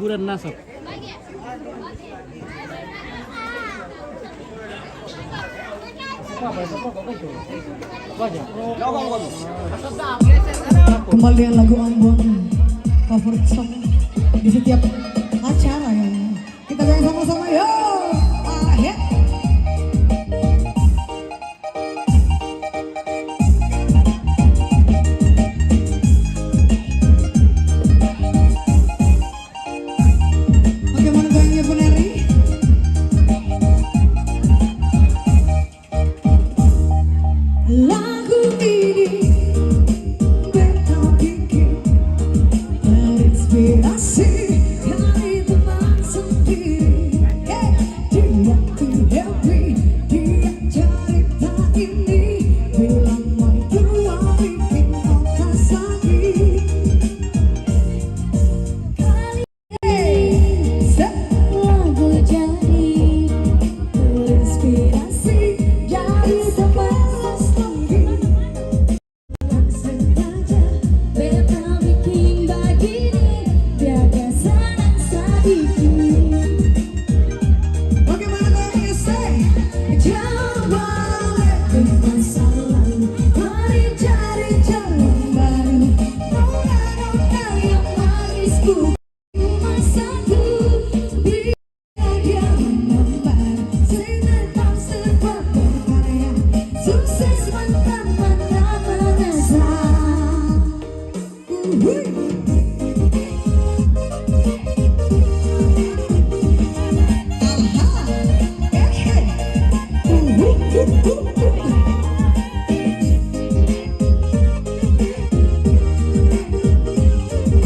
bulan nasab. Kembali dengan lagu Ambon, favorit song di setiap acara ya. Kita goyang sama-sama yo. Akhir. Bagaimana goyangnya penari? Lagu ini beta bikin terinspirasi dari teman sendiri. Di waktu happy dia cerita ini, bilang mai tua bikin otak sakit. Lagu jadi terinspirasi dari teman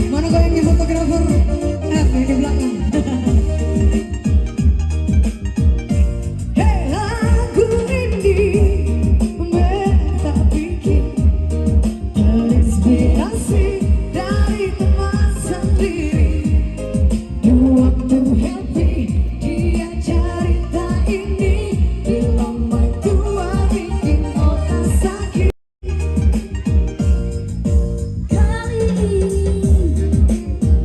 mana goyangnya fotografer? Di belakang. Hey, lagu ini beta bikin terinspirasi dari teman sendiri. Di waktu happy dia cerita ini, bilang mai tua bikin otak sakit. Kali ini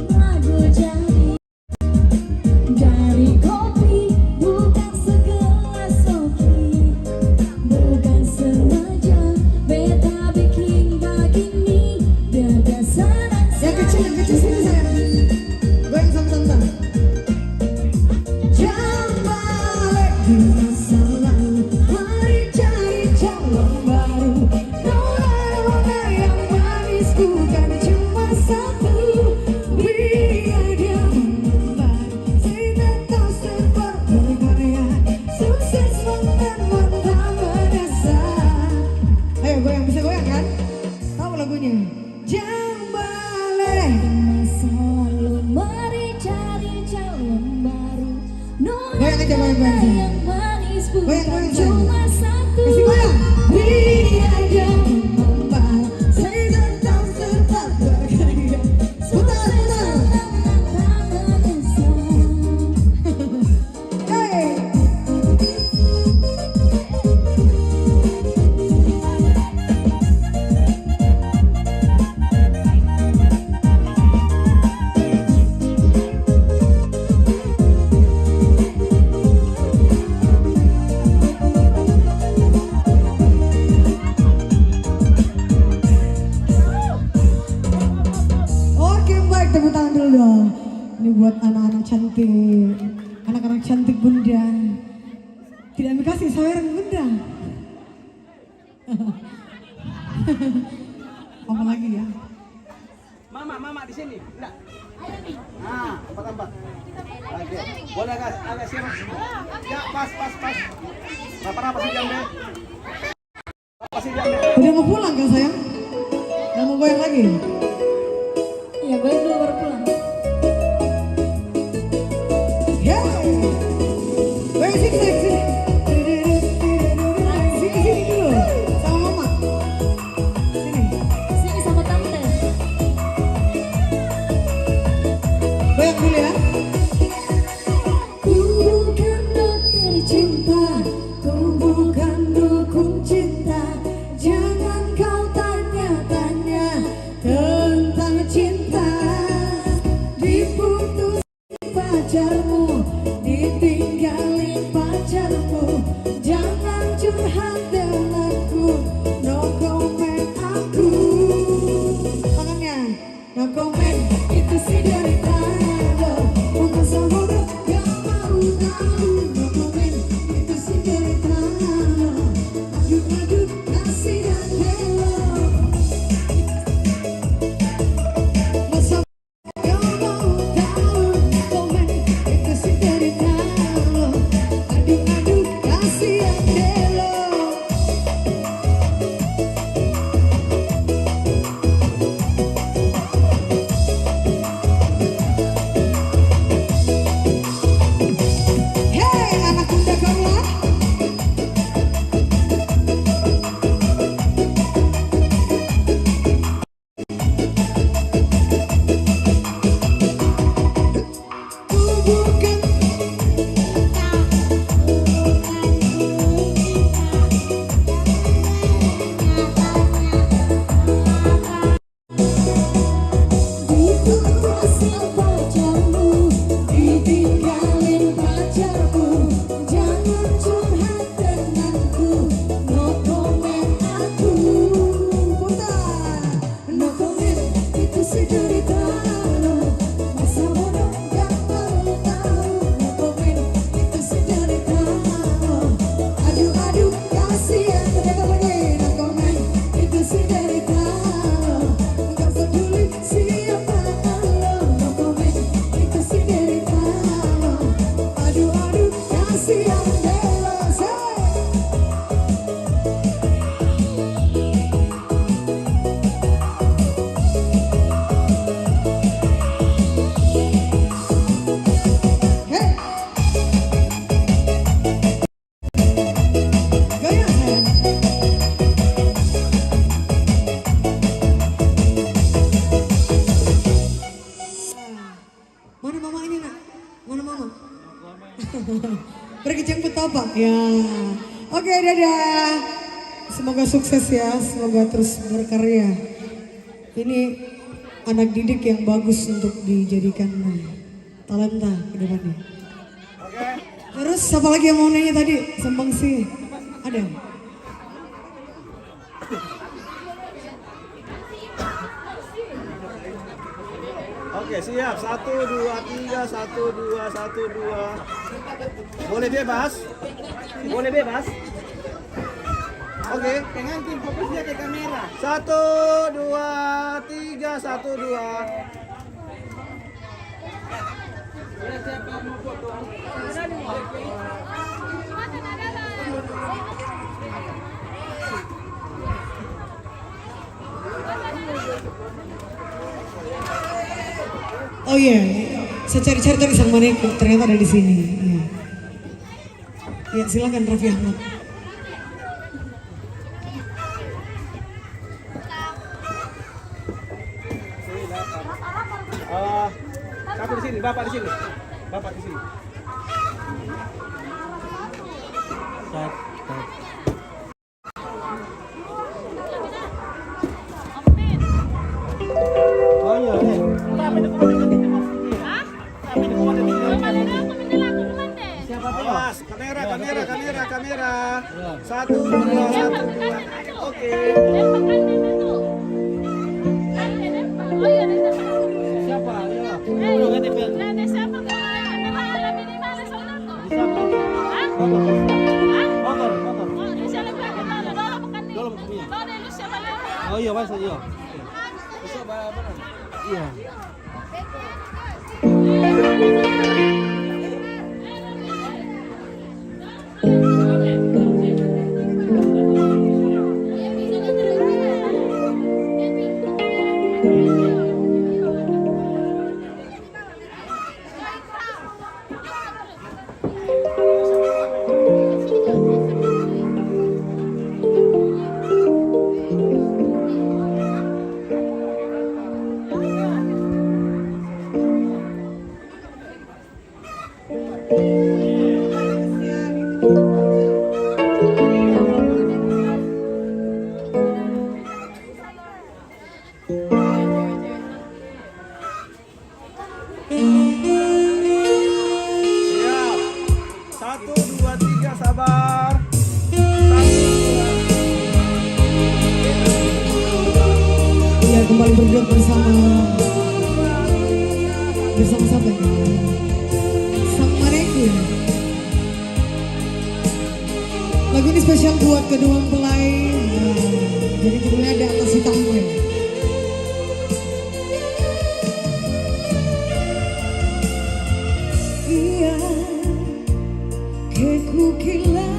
lagu jadi dari kopi, bukan segelas kopi. Bukan sengaja beta bikin begini, biar senang. Yang kecil sini sayang. Goyang sama-sama. Jangan balik di masa lalu, mari cari calon baru. Nona yang manis bukan cuma satu, biar dia mengembang. Sinetron serba berkarya, sukses mentah-mentah berdasar. Ayo goyang, bisa goyang kan? Tahu lagunya? Jangan balik di masa lalu, mari cari calon baru. Goyang aja, goyang. Yang manis bukan Goyang, cuma satu, Kasih goyang. biar dia mengembang. Sinetron serba berkarya, Putar, putar. Hey. Oke, baik, tepuk tangan dulu dong. Ini buat anak-anak cantik, anak-anak cantik bunda. Tidak ambil kasih saweran bunda. Apa lagi ya? Mama di sini. Enggak. Nah, empat. Oke. Boleh agak siap. Ya, pas. Apa sih jam deh? Apa sih jam deh? Udah mau pulang kan sayang? Udah mau goyang lagi? Iya, goyang dulu baru pulang. Ya. Goyang sini, sini. Sini dulu. Sama mama. Sini. Sini sama tante. Goyang dulu ya. Ku bukan dokter cinta, ku bukan dukun cinta. Jangan kau tanya-tanya pacarmu, jangan curhat denganku. No comment aku. Tangannya, no comment itu sih dari tanda. Bukan saudara yang mau tahu. No comment itu sih dari tanda. Aduk-aduk kasih dan bela. Masa yang mau tahu. Komen itu sih dari tanda. Aduk-aduk kasih dan bela. Hey, anak muda kawan. Bukan dikurasi pacarmu, ditinggalin pacarmu, jangan curhat denganku. No comment aku. Putar. No comment itu sih dari tanda. Masa bodoh gak mau tahu. No comment itu sih dari tanda. Aduh-aduh kasihan. Mereka lagi. No comment itu sih dari tanda. Gak peduli siapa lo. No comment itu sih dari tanda. Aduh-aduh kasihan. Bela say. Hey. Gaya sayang. Mana mama ini nak? Mana mama? Pergi jemput apa? Ya. Oke, dadah. Semoga sukses ya, semoga terus berkarya. Ini anak didik yang bagus untuk dijadikan talenta ke depannya. Terus siapa lagi yang mau nanya tadi? Sembang sih. Ada? Oke, siap. 1, 2, 3, 1, 2, 1, 2. Boleh bebas? Boleh bebas? Oke. Pengantin fokusnya ke kamera. 1, 2, 3, 1, 2. Siapa mau foto? Oh iya, saya cari-cari tadi sang Maneko, ternyata ada di sini. Ya, ya silakan Raffi Ahmad. Satu di sini, bapak di sini. Bapak di sini. Oh iya, Awas, kamera. 1, 2, 1, 2. Oke. Siapa? Oh iya, Mas, iya. Iya. Siap. 1, 2, 3. 3, sabar. 1, 2. Ya, kembali berduet bersama siapa ini? Sang Mareki. Lagu ini spesial buat kedua mempelai. Jadi judulnya Di Atas Hitam Putih. Iya, keku kilai.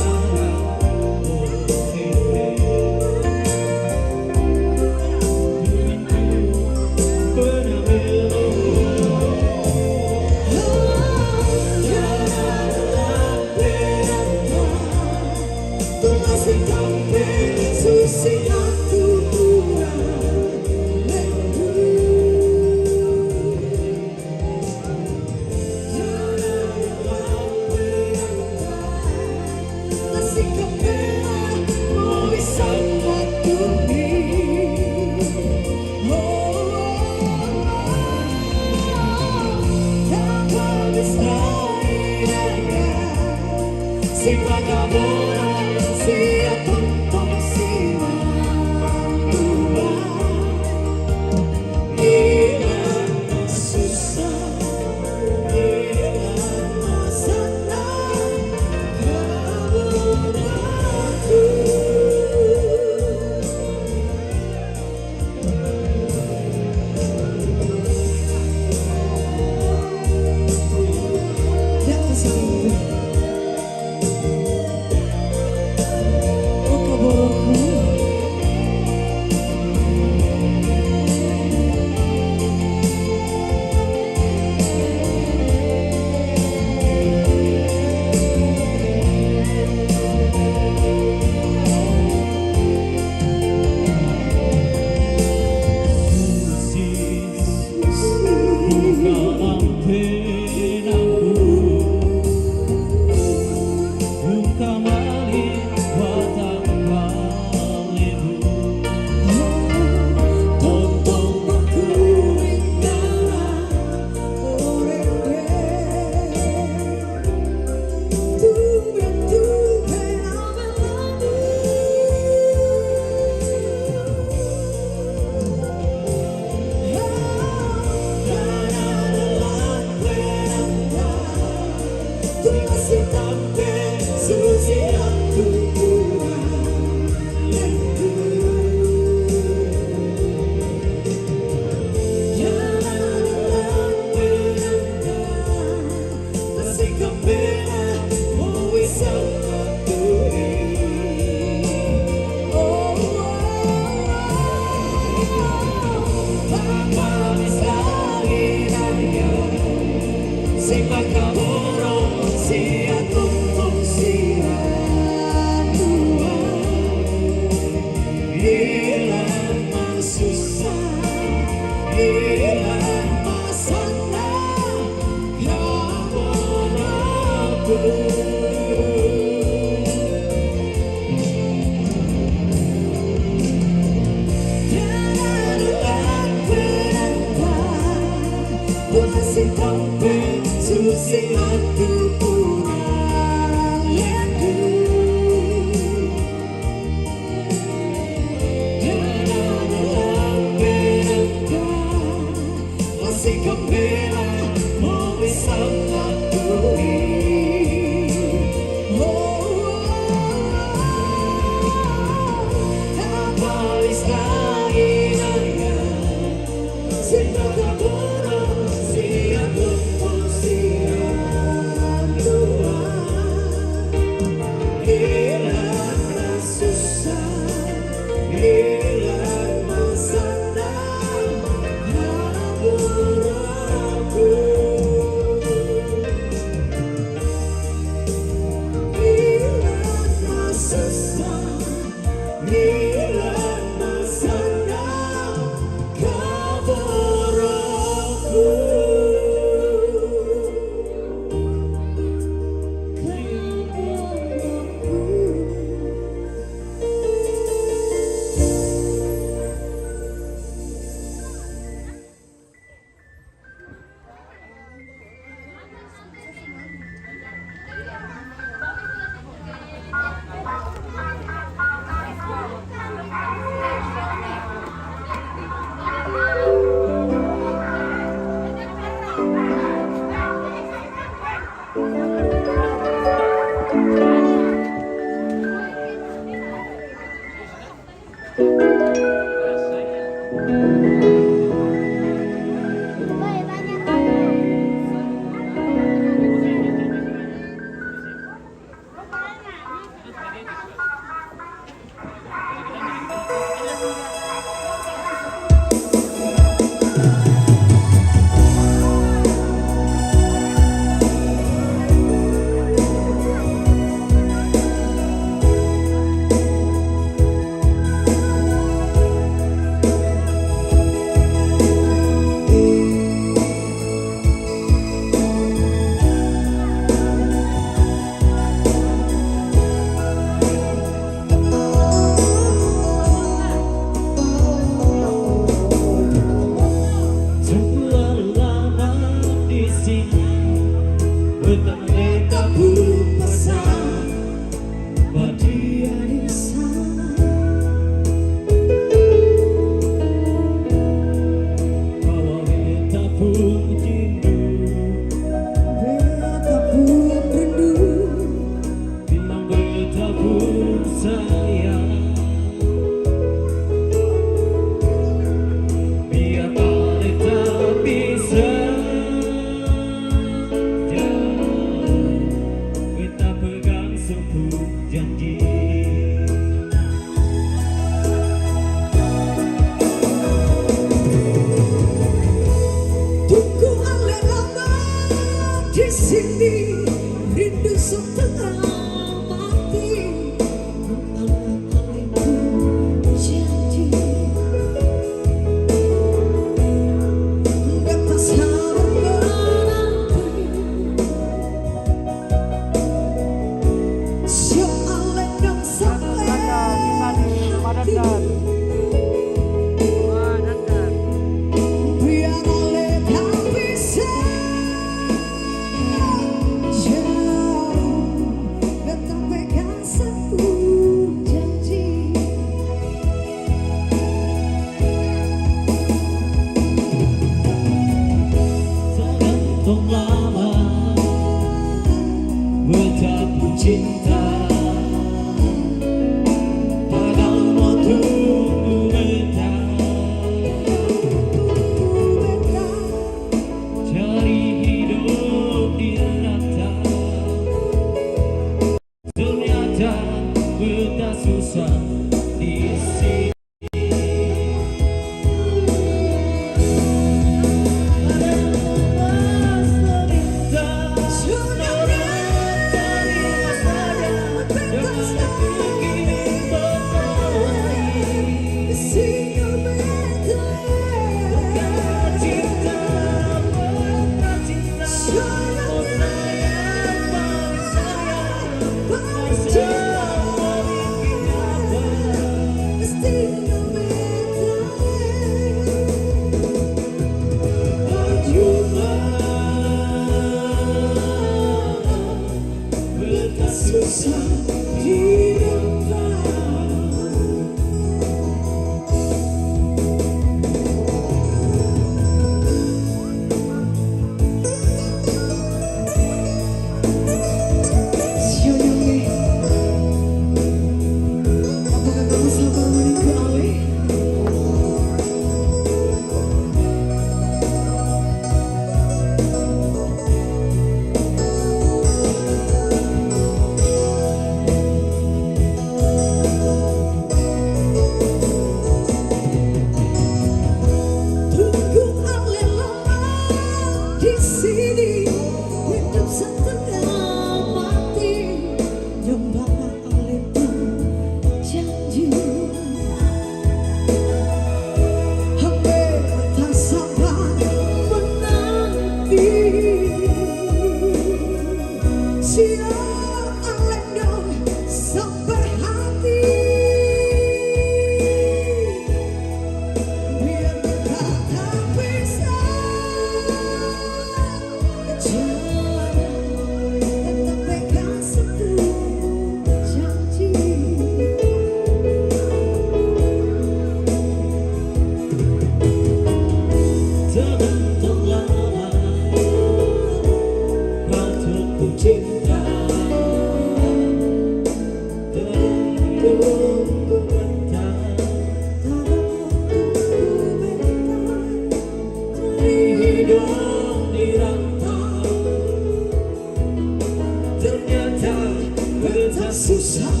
susah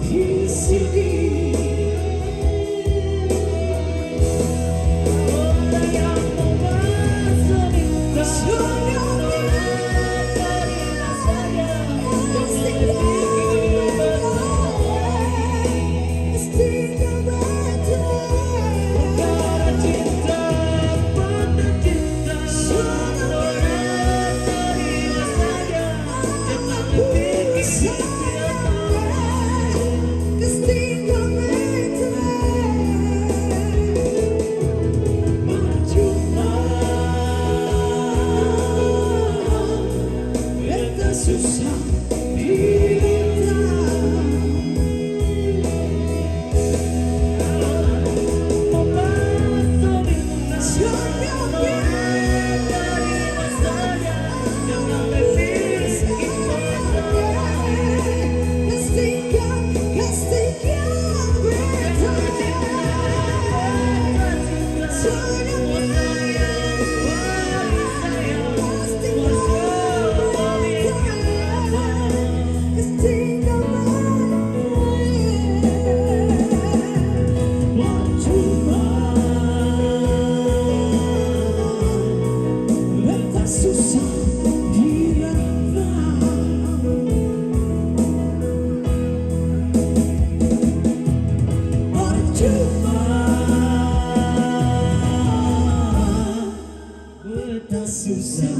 di sini. Orang yang membasuh minta terima saja perkara cinta pada cinta. Orang terima saja jangan lebih susah susah dirangkap. Percuma betah susah